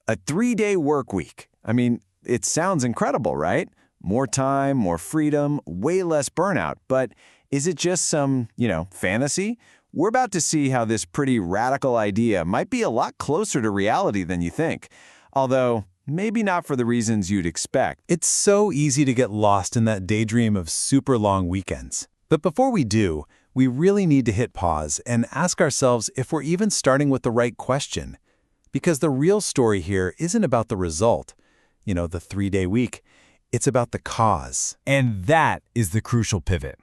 A 3-day work week. I mean, it sounds incredible, right? More time, more freedom, way less burnout. But is it just some, fantasy? We're about to see how this pretty radical idea might be a lot closer to reality than you think. Although, maybe not for the reasons you'd expect. It's so easy to get lost in that daydream of super long weekends. But before we do, we really need to hit pause and ask ourselves if we're even starting with the right question. Because the real story here isn't about the result, the 3-day week. It's about the cause. And that is the crucial pivot.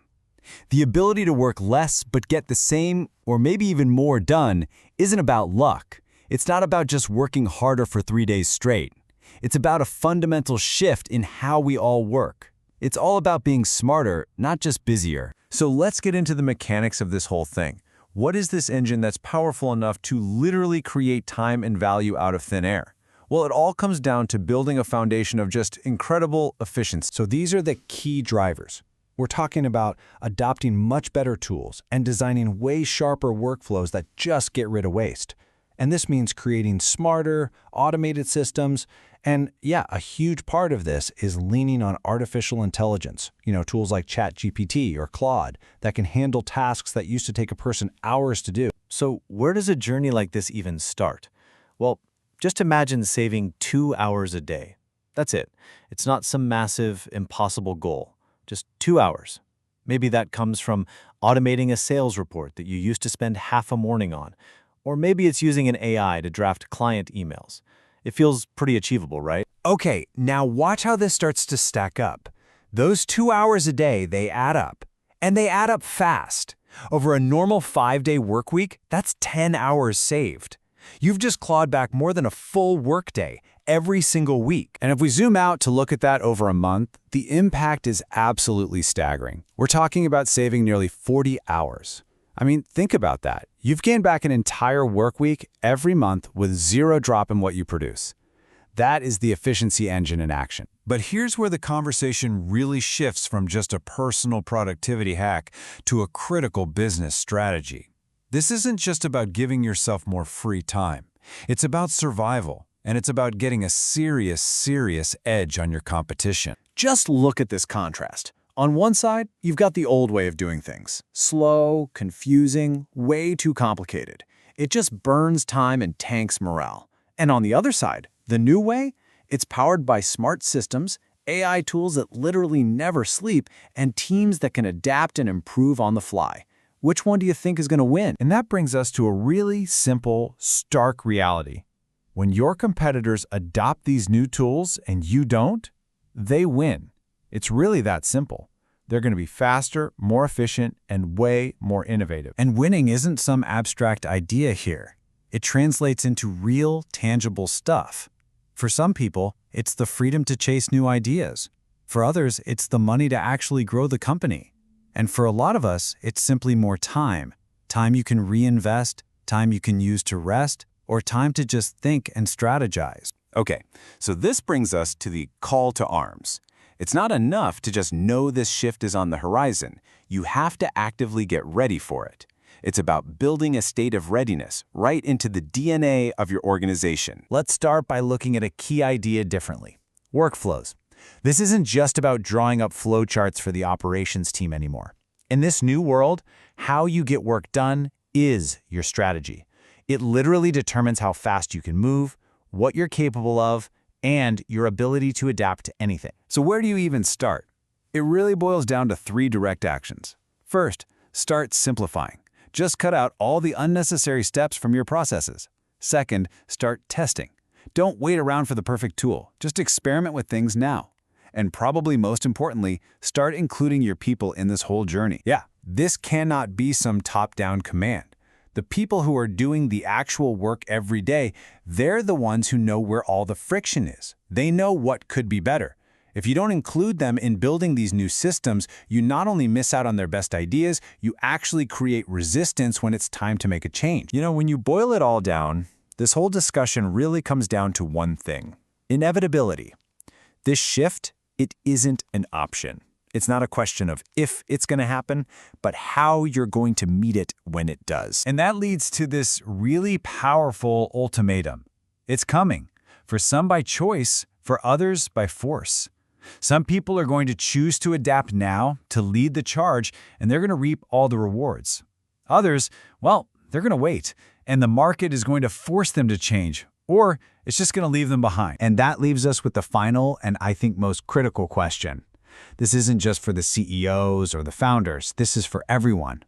The ability to work less but get the same or maybe even more done isn't about luck. It's not about just working harder for 3 days straight. It's about a fundamental shift in how we all work. It's all about being smarter, not just busier. So let's get into the mechanics of this whole thing. What is this engine that's powerful enough to literally create time and value out of thin air? Well, it all comes down to building a foundation of just incredible efficiency. So these are the key drivers. We're talking about adopting much better tools and designing way sharper workflows that just get rid of waste. And this means creating smarter, automated systems. And yeah, a huge part of this is leaning on artificial intelligence, tools like ChatGPT or Claude that can handle tasks that used to take a person hours to do. So where does a journey like this even start? Well, just imagine saving 2 hours a day. That's it. It's not some massive, impossible goal. Just 2 hours. Maybe that comes from automating a sales report that you used to spend half a morning on. Or maybe it's using an AI to draft client emails. It feels pretty achievable, right? Okay, now watch how this starts to stack up. Those 2 hours a day, they add up. And they add up fast. Over a normal 5-day work week, that's 10 hours saved. You've just clawed back more than a full workday every single week. And if we zoom out to look at that over a month, the impact is absolutely staggering. We're talking about saving nearly 40 hours. I mean, think about that. You've gained back an entire work week every month with zero drop in what you produce. That is the efficiency engine in action. But here's where the conversation really shifts from just a personal productivity hack to a critical business strategy. This isn't just about giving yourself more free time. It's about survival, and it's about getting a serious edge on your competition. Just look at this contrast. On one side, you've got the old way of doing things. Slow, confusing, way too complicated. It just burns time and tanks morale. And on the other side, the new way, it's powered by smart systems, AI tools that literally never sleep, and teams that can adapt and improve on the fly. Which one do you think is going to win? And that brings us to a really simple, stark reality. When your competitors adopt these new tools and you don't, they win. It's really that simple. They're going to be faster, more efficient, and way more innovative. And winning isn't some abstract idea here. It translates into real, tangible stuff. For some people, it's the freedom to chase new ideas. For others, it's the money to actually grow the company. And for a lot of us, it's simply more time. Time you can reinvest, time you can use to rest, or time to just think and strategize. Okay, so this brings us to the call to arms. It's not enough to just know this shift is on the horizon. You have to actively get ready for it. It's about building a state of readiness right into the DNA of your organization. Let's start by looking at a key idea differently. Workflows. This isn't just about drawing up flowcharts for the operations team anymore. In this new world, how you get work done is your strategy. It literally determines how fast you can move, what you're capable of, and your ability to adapt to anything. So where do you even start? It really boils down to 3 direct actions. First, start simplifying. Just cut out all the unnecessary steps from your processes. Second, start testing. Don't wait around for the perfect tool. Just experiment with things now. And probably most importantly, start including your people in this whole journey. Yeah, this cannot be some top-down command. The people who are doing the actual work every day, they're the ones who know where all the friction is. They know what could be better. If you don't include them in building these new systems, you not only miss out on their best ideas, you actually create resistance when it's time to make a change. When you boil it all down, this whole discussion really comes down to one thing: inevitability. This shift, it isn't an option. It's not a question of if it's going to happen, but how you're going to meet it when it does. And that leads to this really powerful ultimatum. It's coming. For some by choice, for others by force. Some people are going to choose to adapt now, to lead the charge, and they're going to reap all the rewards. Others, well, they're going to wait, and the market is going to force them to change, or it's just going to leave them behind. And that leaves us with the final and I think most critical question. This isn't just for the CEOs or the founders. This is for everyone.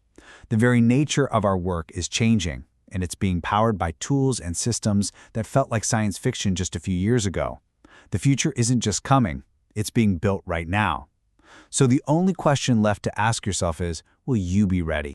The very nature of our work is changing, and it's being powered by tools and systems that felt like science fiction just a few years ago. The future isn't just coming, it's being built right now. So the only question left to ask yourself is, will you be ready?